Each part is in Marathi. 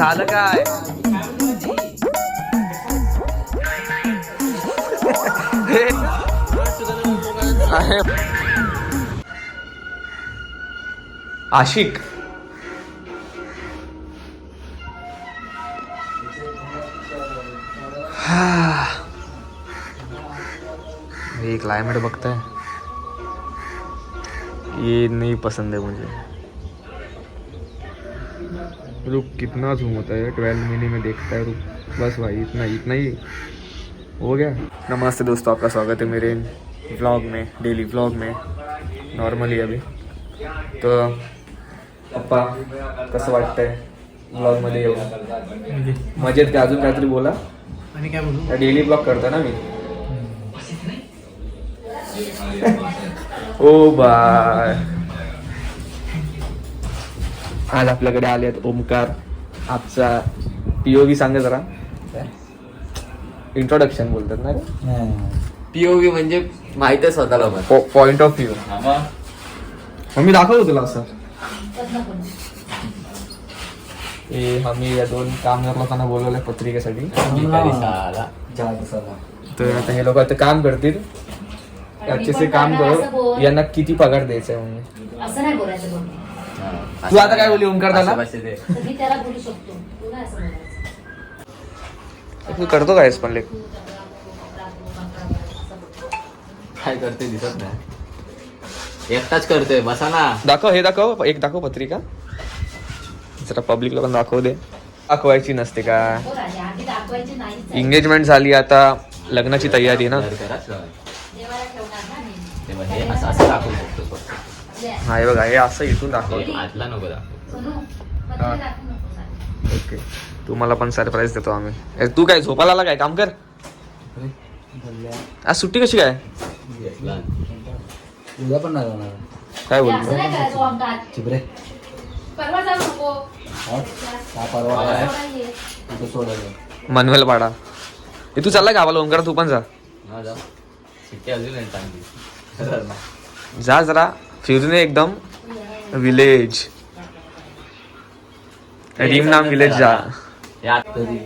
झालं काय? आशिक ये क्लाइमेट बघताय, ये नहीं पसंद है मुझे। रुक, कितना झूम होता है 12 मिनी में देखता है। रुक बस भाई, इतना इतना ही हो गया। नमस्ते दोस्तों, आपका स्वागत है मेरे व्लॉग में, डेली व्लॉग में। नॉर्मली अभी तो पप्पा कसं वाटतंय व्लॉगमध्ये येऊन? मजेत का? अजून काहीतरी बोला. आणि काय बोलू? डेली ब्लॉग करता ना मी. ओ बाय. आज आपल्याकडे आले आहेत ओमकार. आपचा पीओव्ही सांगा जरा. इंट्रोडक्शन बोलतात ना रे. पीओव्ही म्हणजे माहित आहे स्वतःला. Point of view. मग मी दाखवतो तुला असं. आम्ही या दोन कामगार लोकांना बोलवलंय पत्रिकेसाठी. तर आता हे लोक आता काम करतील. त्याचे काम करू, यांना किती पगार द्यायचा आहे म्हणून. असं नाही बोलायचं. तू आता काय बोलली ओमकार दादा? मी त्याला बोलू शकतो, तू नाही असं बोलायचं. तू करतो काय पण लेख? काय करते दिसत नाही, एकटाच करतोय. बसा ना, दाखव, हे दाखव, एक दाखव पत्रिका जरा. पब्लिक लोकांना दाखवू दे. दाखवायची नसते का? हो राजा, आधी दाखवायची नाही. एंगेजमेंट झाली, आता लग्नाची तयारी ना. देवाला ठेवणार ना मी. हे असं असं दाखवू शकतो. हा हे बघा, हे असं इथून दाखवतो. आतला नको दाखव. सोनू, पत्रिका दाखवू नको. ओके, तुम्हाला पण सरप्राईज देतो आम्ही. तू काय झोपायला आला काय? काम कर. आज सुट्टी कशी काय? उद्या पण नाही जाणार. काय असं बोलतो? नाही करायचं ओमकार. चिबरे परवा जाऊ नको. का परवा काय सोडायला ये. तिथं सोडायचं. मनवेल पाडा. तू चाललाय गावाला ओंकार? तू पण जा. हा जा. सुट्टी अजून आहे चांगली. जा जरा फिरून ये एकदम. विलेज, रीम नाम विलेज जा. तरी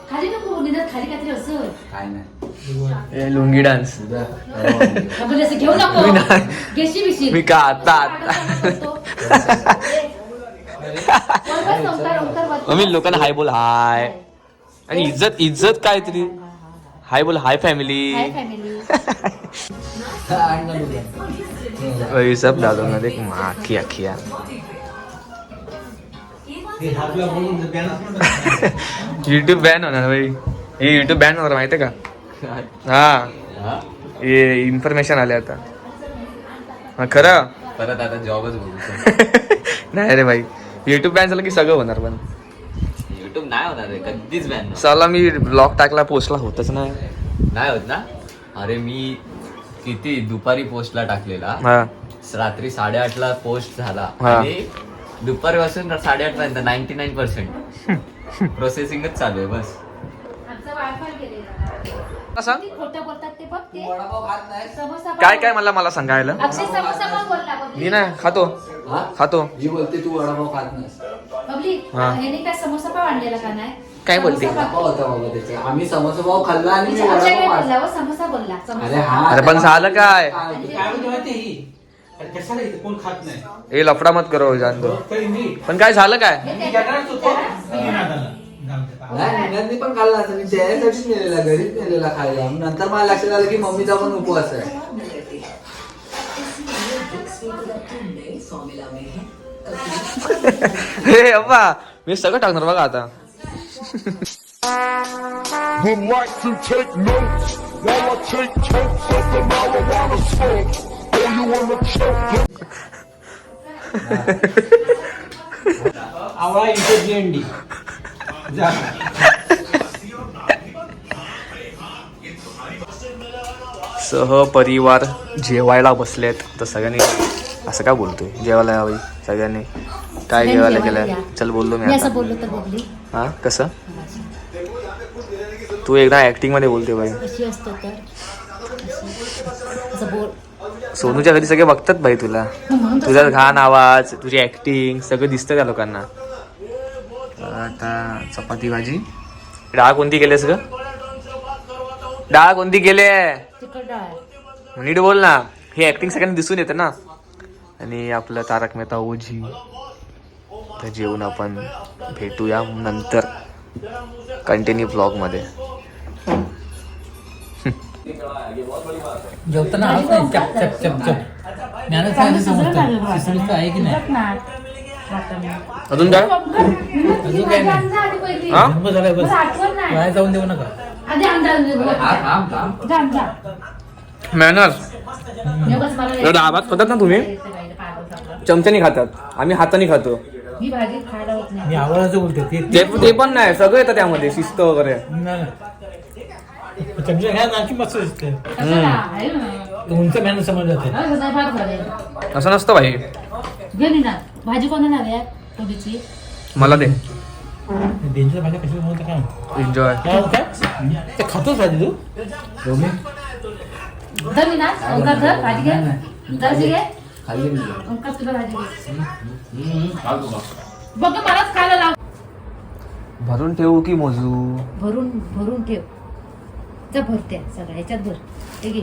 खाली नको, निदान खाली काहीतरी असं. काय नाही. लुंगी डान्स. उद्या का बोलले असं घेऊ नको. मी नाही. घेशी बिशी. मी का आता मम्मी लोकांना हाय बोल. हाय. आणि इज्जत इज्जत काहीतरी. हाय बोल. Hi family. Hi family. वही सब डालो ना. देख आखी आखिया. यूट्यूब बॅन होणार भाई. हे यूट्यूब बॅन होणार माहितीये का? हा, हे इन्फॉर्मेशन आले आता. हा खरं. परत आता जॉबच बोलतो. नाही रे भाई, युट्यूब बॅन झालं की सगळं होणार. पण युट्यूब नाही होणार आहे कधीच बॅन. चला मी ब्लॉग टाकला, पोस्टला होतच नाही. नाही होत ना. अरे मी किती दुपारी पोस्टला टाकलेला. हा रात्री 8:30ला पोस्ट झाला. हा. आणि दुपारपासून 8:30 पर्यंत 99% प्रोसेसिंगच चालू आहे. बस आमचा वायफाय गेलेला. असं किती खोटं बोलतात ते बघ ते. वडापाव खात नाही. समोसा काय काय मला सांगायला. अक्षय समोसा पण बोलला बबली. मी नाही खातो. हा? खातो. ही बोलते तू वडापाव खात नाही. बबली, हा. ह्याने काय समोसा पाव आणलेला का नाही? काय बोलते? समोसा पाव. वडापाव होता बाबा त्याचा. आम्ही समोसा पाव खाल्ला आणि मी आमच्या काय वडापाव बोलला खाल्ला. व समोसा बोलला. समोसा अरे हा. अरे पण झालं काय? काय होतं? काय म्हणते माहिती ही कशाला इथे कोण खात नाही. हे लफडा मत करो जाणतो. तरी मी पण काय झालं काय? हे मी त्याच्या- घेणारच होतो. मी घेणार त्याला. जाऊ दे. नाही निघाली पण खाल्ला असं. मी त्याच्यासाठीच नेलेला, घरीच नेलेला खायला. नंतर मला लक्षात आलं की मम्मीचा पण उपवास आहे. हे अब्बा, मी सगळं टाकणार बघा आता. Would like to take notes while I take totes of the marijuana smoke. Oh, you wanna choke? आवळा इथे अंडी जा. सहपरिवार जेवायला बसलेत. तर सगळ्यांनी असं काय बोलतोय? जेवायला यावं सगळ्यांनी. काय जेवायला केलं? चल बोललो मी मी आता. असं बोललो तर बबली हा कसं? तू एकदा ऍक्टिंग मध्ये बोलते बाई. कशी असतो तर असं बोल. सोनूच्या घरी सगळे बघतात बाई तुला. म्हणून तर तुझा घाण आवाज, तुझी ऍक्टिंग सगळं दिसतं त्या लोकांना. आता चपाती भाजी. डाळ कोणती केलीस ग? डाळ कोणती केली आहे? तिखट डाळ. नीट बोल ना. हे ऍक्टिंग सगळ्यांना दिसून येतं ना. आणि आपलं तारक मेहता ओझी. तर जेवून आपण भेटूया नंतर कंटिन्यू ब्लॉग मध्ये. जेवताना आवाज नाही चप चप चप चप ज्ञानच आहे समजतं शिसरीचं आहे की नाही. अजून काय? अजून काय नाही. हा? जन्म झालाय बस वाया जाऊन देऊ नका. मॅनर्स. डाळ भात खातात ना तुम्ही? चमच्याने खातात, आम्ही हाताने खातो. मी भाजी खायला होत नाही. मी आवाजाचं बोलते ते पण नाही, सगळं येतं त्यामध्ये, शिस्त वगैरे. चमचा घ्या नाकी मस्त दिसते. कशाला? आहे ना. तुमचं मॅनर समज जाते. हा, कसं फार झालंय. असं नसतं भाई. गेली ना भाजी कोणाला हवी आहे कोबीची? मला दे. डेंजर भाज्या कशी बनवते काय एन्जॉय. काय ते खातोच भाजी तू. धर मी ना ओंकार धर भाजी घे. भाजी घे खाल्ली मी. ओंकार तुला भाजी घे. बघ मलाच खायला लाव. भरून ठेवू की मोजू? भरून भरून ठेव. जा भरत्या सगळ्या ह्याच्यात भर. हे घे.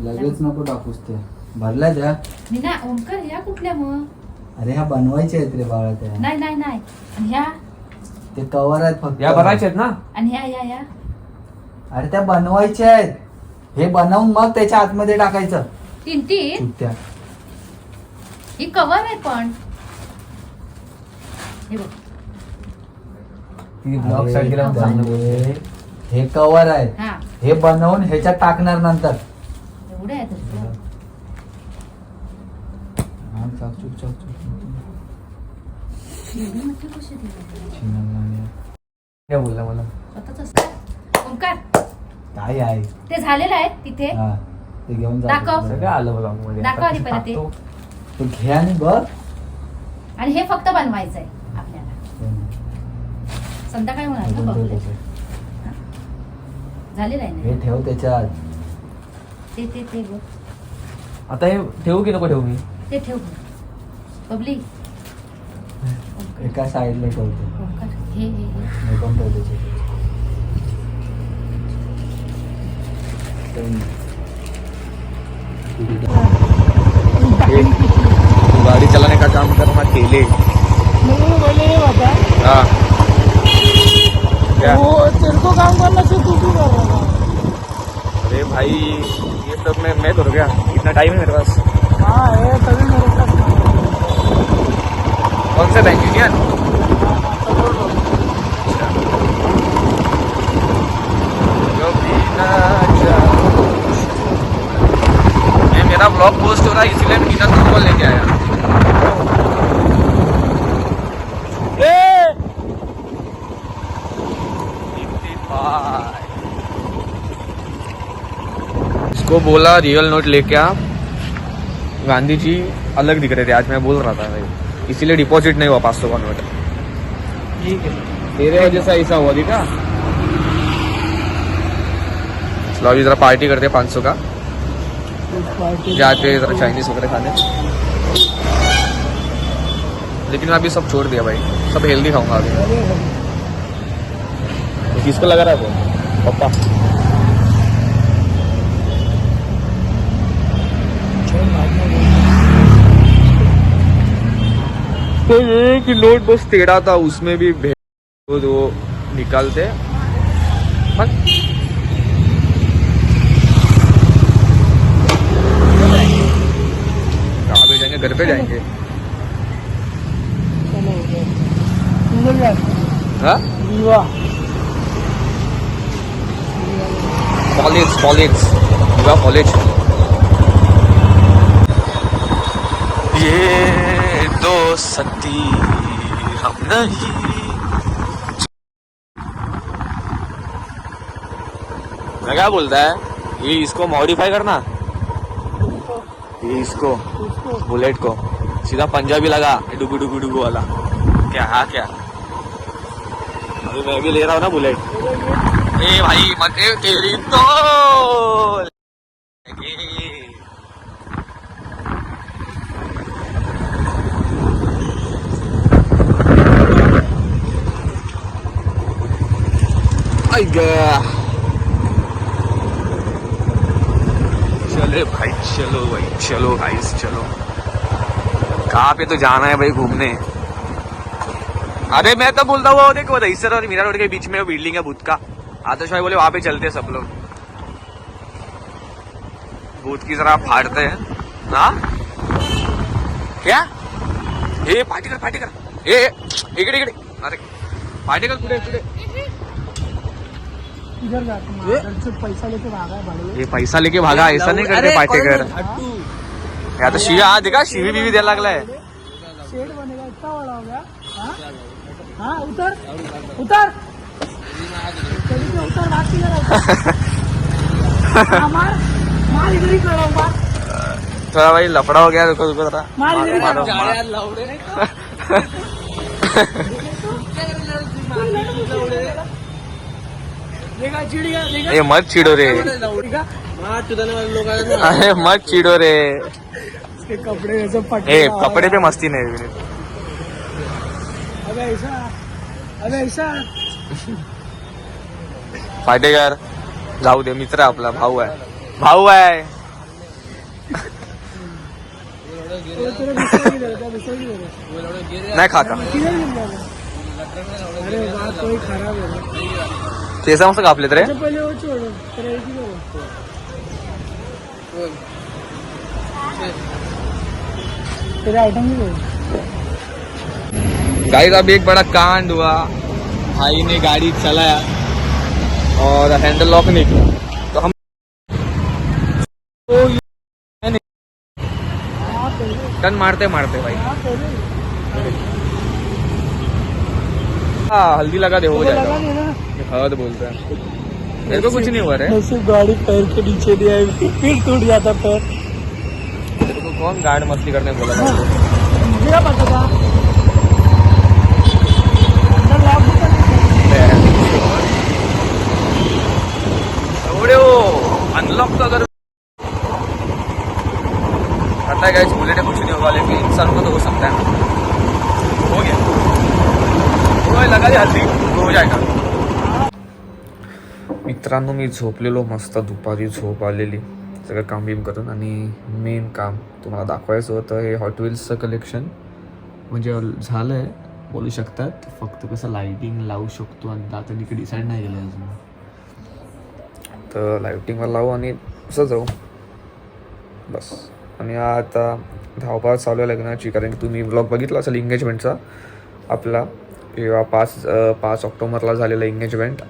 लगेच नको टाकूस ते. भरला द्या. मी ना ओंकार ह्या कुठल्या मग? अरे ह्या बनवायच्या आहेत रे बाळा त्या. नाही नाही नाही. आणि ह्या ते कवर आहेत फक्त. या भरायचे आहेत ना? आणि ह्या अरे त्या बनवायच्या आहेत. हे बनवून मग त्याच्या आतमध्ये टाकायचं. तीन तीन सुट्ट्या. ही कवर आहे पण हे बघ. ब्लॉग स्टार्ट केला अरे, चांगले. हे कवर आहे. हा हे बनवून ह्याच्यात टाकणार नंतर. एवढे आहे तर. हा, चाकचूक, चाकचूक. एवढी मोठी कशी दिली? शिनवणारे. काय बोलला मला? स्वतःच असतं. ओंकार काय आहे? ते झालेलं आहे तिथे. हा, ते घेऊन जा. दाखव. सगळं आलं ब्लॉग मध्ये. दाखव आधी पहिला ते. तू घे आणि बघ. आणि हे फक्त बनवायचं आहे आपल्याला. संध्याकाळी होणार ना बघ. झालेलं आहे ना हे ठेव त्याच्यात. ते बघ. आता हे ठेवू की नको ठेवू मी? ते ठेव बबली. एका साईडला ठेवतो. ओंकार हे हे पण ठेव त्याच्यात. गाड़ी चलाने का काम करना अकेले. हाँ क्या? तेरे को काम करना चाहिए, तू क्यों कर रहा है? अरे भाई ये सब मैं करूँ क्या? इतना टाइम है मेरे पास. हाँ है, तभी मेरे पास काम है। कौन सा बैंक? यूनियन. मेरा ब्लॉग पोस्ट हो रहा है इसीलिए मैं नीना को लेके आया. इसको बोला रियल नोट लेके आ. गांधी जी अलग दिख रहे थे आज, मैं बोल रहा था भाई, इसीलिए डिपॉजिट नहीं हुआ 500 का नोट. ठीक है. तेरे वजह से ऐसा हुआ दिखा. चलो अभी जरा पार्टी करते 500 का. जाते जरा चाइनीज वगैरह खाने. लेकिन मैं अभी सब छोड़ दिया भाई, सब हेल्दी खाऊंगा अभी. किसको लगा रहा है फोन? पप्पा. तो ये कि नोट बस टेढ़ा था, उसमें भी वो निकालते बस. कहाँ पे जाएंगे? घर पे जाएंगे. हाँ कॉलेज कॉलेज. ये दोस्ती हम नहीं. मैं क्या बोलता है ये, इसको मॉडिफाई करना, ये इसको बुलेट को सीधा पंजाबी लगा, डुगू डुगू डुगू वाला. क्या? हाँ क्या? अभी मैं भी ले रहा हूँ ना बुलेट. ए भाई मत तेरी तो चले भाई, चलो भाई, चलो गाइस, चलो। कहाँ पे तो जाना है भाई घूमने? अरे मैं तो बोलता हुआ देखो दहीसर और मीरा रोड के बीच में बिल्डिंग है भूत का। आतिश भाई बोले वहां पे चलते हैं सब लोग, भूत की तरह फाड़ते हैं। हाँ क्या? ए पार्टी कर ए इकडे इकडे, अरे पार्टी कर कुठे कुठे? इधर जाके से पैसा लेके भागा है भाड़े। ये पैसा लेके भागा, ऐसा नहीं करते पाटेकर। या तो शिवी, हाँ देखा शिवी बीवी द्यायला लागलाय। शेड बनेगा, इतना बड़ा हो गया। हाँ उतर उतर चलिए तो उतर, बात की जरा। मार इधर ही करो, मार थोड़ा भाई लफड़ा हो गया, रुको रुको जरा। मार इधर ही मारो, करो। मारो। देखा चिड़िया, देखा ए मत चिड़ो रे, अरे मत चिड़ो रे। इसके कपड़े ऐसे पटे। ए कपड़े पे मस्ती नाही। अबे ऐसा पाटेकर जाऊ दे, मित्र आपला, भाऊ आहे। तेरा दूसरा की दे रहा। नाही खाता किधर गिर गया वो? अरे बात कोई खराब है। केस मस्त कापलेत रे। अच्छा पहले वो छोड़ो, तेरा एक ही करो। तेरे आइटम भी दो। गाइस अभी एक बड़ा कांड हुआ, भाई ने गाड़ी चलाया और हैंडल लॉक नहीं किया, तो हम टन मारते भाई। हाँ हल्दी लगा दे, हो लगा जाएगा। देना। हद बोलता है, मेरे को कुछ नहीं हुआ रे। ऐसे गाड़ी पैर के नीचे दिया, फिर टूट जाता पैर। तेरे को कौन गार्ड मस्ती करने बोला था? मुझे पता था। अंदर लॉक भी कर अनलॉक तो अगर पता है गाइस, बुलेट कुछ नहीं होगा, लेकिन इंसान को तो हो सकता है। हो गया, वो लगा दे हल्दी, हो जाएगा। मित्रांनो मी झोपलेलो मस्त, दुपारी झोप आलेली सगळं काम बिम करून, आणि मेन काम तुम्हाला दाखवायचं होतं हे हॉट व्हील्सचं कलेक्शन. म्हणजे झालं आहे बोलू शकतात, फक्त कसं लाईटिंग लावू शकतो आणि आता इकडे डिसाईड नाही केलं अजून. तर लाईटिंगला लावू आणि असं जाऊ बस. आणि आता धावपळ चालू आहे लग्नाची, कारण की तुम्ही ब्लॉग बघितला असेल एंगेजमेंटचा आपला, किंवा 5 ऑक्टोबरला झालेलं एंगेजमेंट.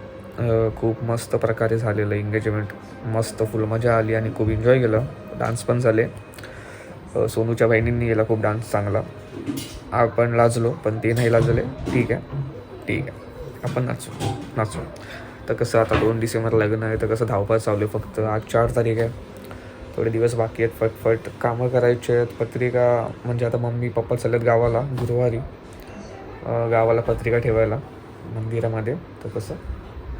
खूप मस्त प्रकारे झालेलं एंगेजमेंट, मस्त फुल मजा आली आणि खूप एन्जॉय केलं. डान्स पण झाले, सोनूच्या बहिणींनी गेला खूप डान्स चांगला. आपण लाजलो पण ते नाही लाजले. ठीक आहे आपण नाचू. तर कसं आता 2 डिसेंबरला लग्न आहे, तर कसं धावपळ चालू आहे. फक्त आज 4 तारीख आहे, थोडे दिवस बाकी आहेत, फटफट कामं करायचे आहेत. पत्रिका म्हणजे आता मम्मी पप्पा चाललेत गावाला गुरुवारी, गावाला पत्रिका ठेवायला मंदिरामध्ये. तर कसं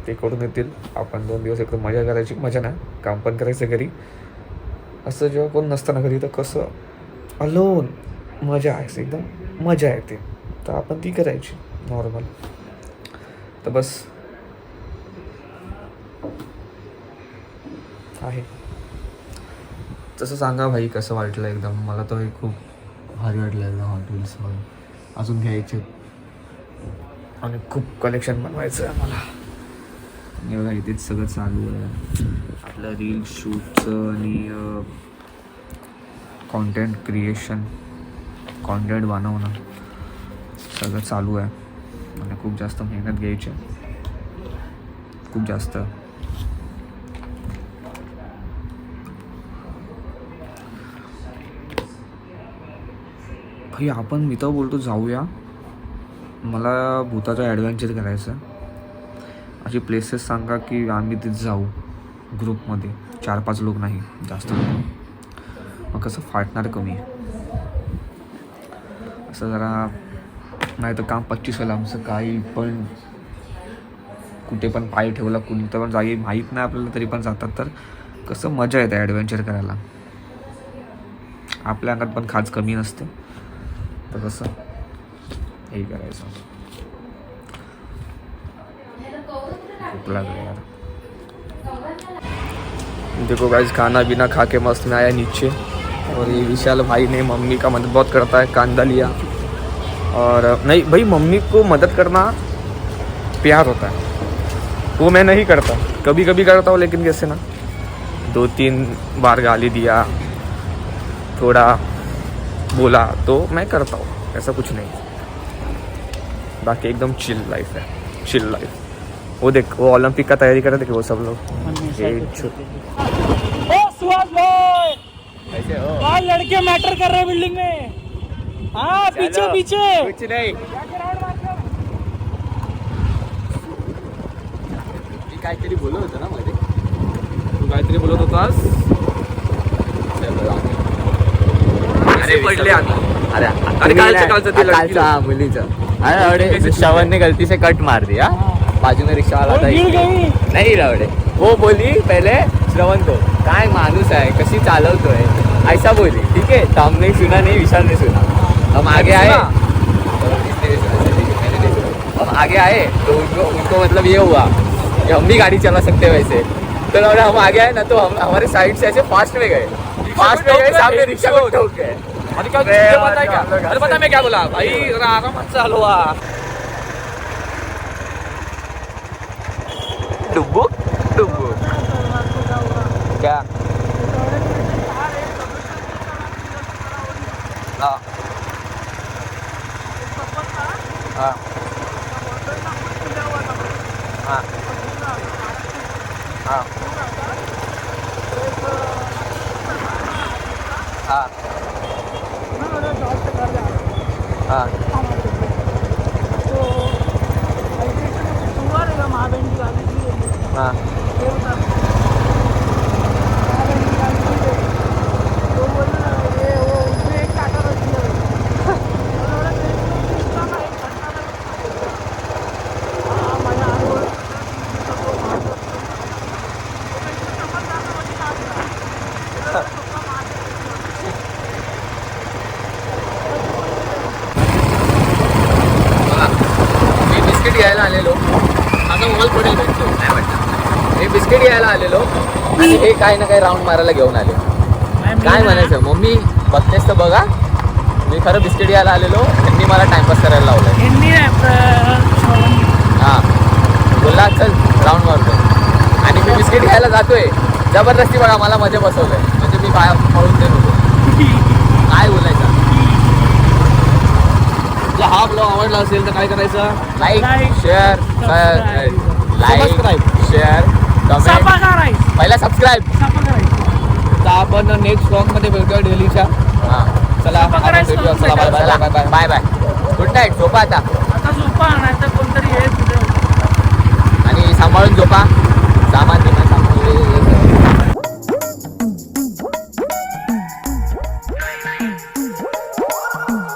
ते करून येतील, आपण 2 दिवस एकदम मजा करायची. मजा नाही, काम पण करायचं घरी. असं जेव्हा कोण नसतं ना घरी, तर कसं अलोन मजा आहे, एकदम मजा येते. तर आपण ती करायची नॉर्मल. तर बस आहे. तसं सांगा भाई कसं वाटलं एकदम. मला तर हे खूप भारी वाटलं एकदम. हॉट व्हील्स अजून घ्यायचे आणि खूप कलेक्शन बनवायचं आहे मला. आणि बघा इथेच सगळं चालू आहे आपलं रील शूटचं आणि कॉन्टेंट क्रिएशन, कॉन्टेंट बनवणं सगळं चालू आहे. आणि खूप जास्त मेहनत घ्यायची, खूप जास्त. भाई आपण मी तर बोलतो जाऊया, मला भूताचा ॲडव्हेंचर करायचं. अशी प्लेसेस सांगा की आम्ही तिथे जाऊ ग्रुपमध्ये, 4-5 लोक नाही, जास्त लोक. मग कसं फाटणार कमी, असं जरा. नाही तर काम 25 होईल आमचं. काही पण कुठे पण पाय ठेवला, कुठं पण जागी माहीत नाही आपल्याला, तरी पण जातात. तर कसं मजा येते ॲडव्हेंचर करायला. आपल्या अंगात पण खाज कमी नसते, तर कसं हे करायचं. भूख लग रही है यार। देखो गाइस खाना पीना खा के मस्त में आया नीचे, और ये विशाल भाई ने मम्मी का मदद बहुत करता है, कांदा लिया। और नहीं भाई, मम्मी को मदद करना प्यार होता है, वो मैं नहीं करता, कभी कभी करता हूँ, लेकिन कैसे ना 2-3 बार गाली दिया, थोड़ा बोला तो मैं करता हूँ, ऐसा कुछ नहीं। बाकी एकदम चिल लाइफ है, चिल लाइफ। वो देख, वो ओलंपिक का तैयारी कर रहे थे वो सब लोग। ओ सुहास भाई, भाई लड़के मैटर कर रहे हैं बिल्डिंग में। हाँ पीछे पीछे कुछ नहीं, काहीतरी बोलत होतं ना मध्ये, तू काहीतरी बोलत होतास। अरे पडले आता, अरे अरे कालचं ते लड़की कालचा मुलीचं, अरे श्रवण ने गलती से कट मार दिया, बाजू में रिक्शा वाला था, गिर गई। नहीं रवड़े, वो बोली पहले श्रवण को, काय माणूस आहे, कशी चालवतोय, ऐसा बोली, ठीक है। तो हमने सुना नहीं, विशाल ने सुना, हम आगे आए, हम आगे आए तो उनको मतलब ये हुआ कि हम भी गाड़ी चला सकते वैसे, तो हम आगे आए ना, तो हम हमारे साइड से ऐसे फास्ट में गए, सामने रिक्शा को ठोक गए। अरे क्या तुझे पता है क्या? अरे पता है मैं क्या बोला भाई, जरा आराम से चलो। डुब्बुक डुब्बुक क्या? हाँ हाँ हाँ हाँ हाँ हाँ हाँ बिस्किट घ्यायला आलेलो, आता मॉल पडेल भेटतो नाही वाटतं। मी बिस्किट घ्यायला आलेलो आणि हे काही ना काही राऊंड मारायला घेऊन आले। काय म्हणायचं मम्मी बघतेस तर बघा, मी खरं बिस्किट घ्यायला आलेलो, त्यांनी मला टाइमपास करायला लावलाय। हां बोलला चल राऊंड मारतोय, आणि मी बिस्किट घ्यायला जातोय, जबरदस्ती बघा मला मध्ये बसवलंय, म्हणजे मी बाहेर पळून देत होतो। काय बोलायचं? हा ब्लॉग आवडला असेल तर काय करायचं? Like share subscribe. Share comment, पहिला सबस्क्राईब। तर आपण नेक्स्ट ब्लॉग मध्ये भेटूया डेलीच्या। हां चला आपण भेटूया, चला bye bye bye bye bye bye, good night, झोपा आता, आता झोपा, नाही तर कोणतरी हे आणि सांभाळून झोपा, सामान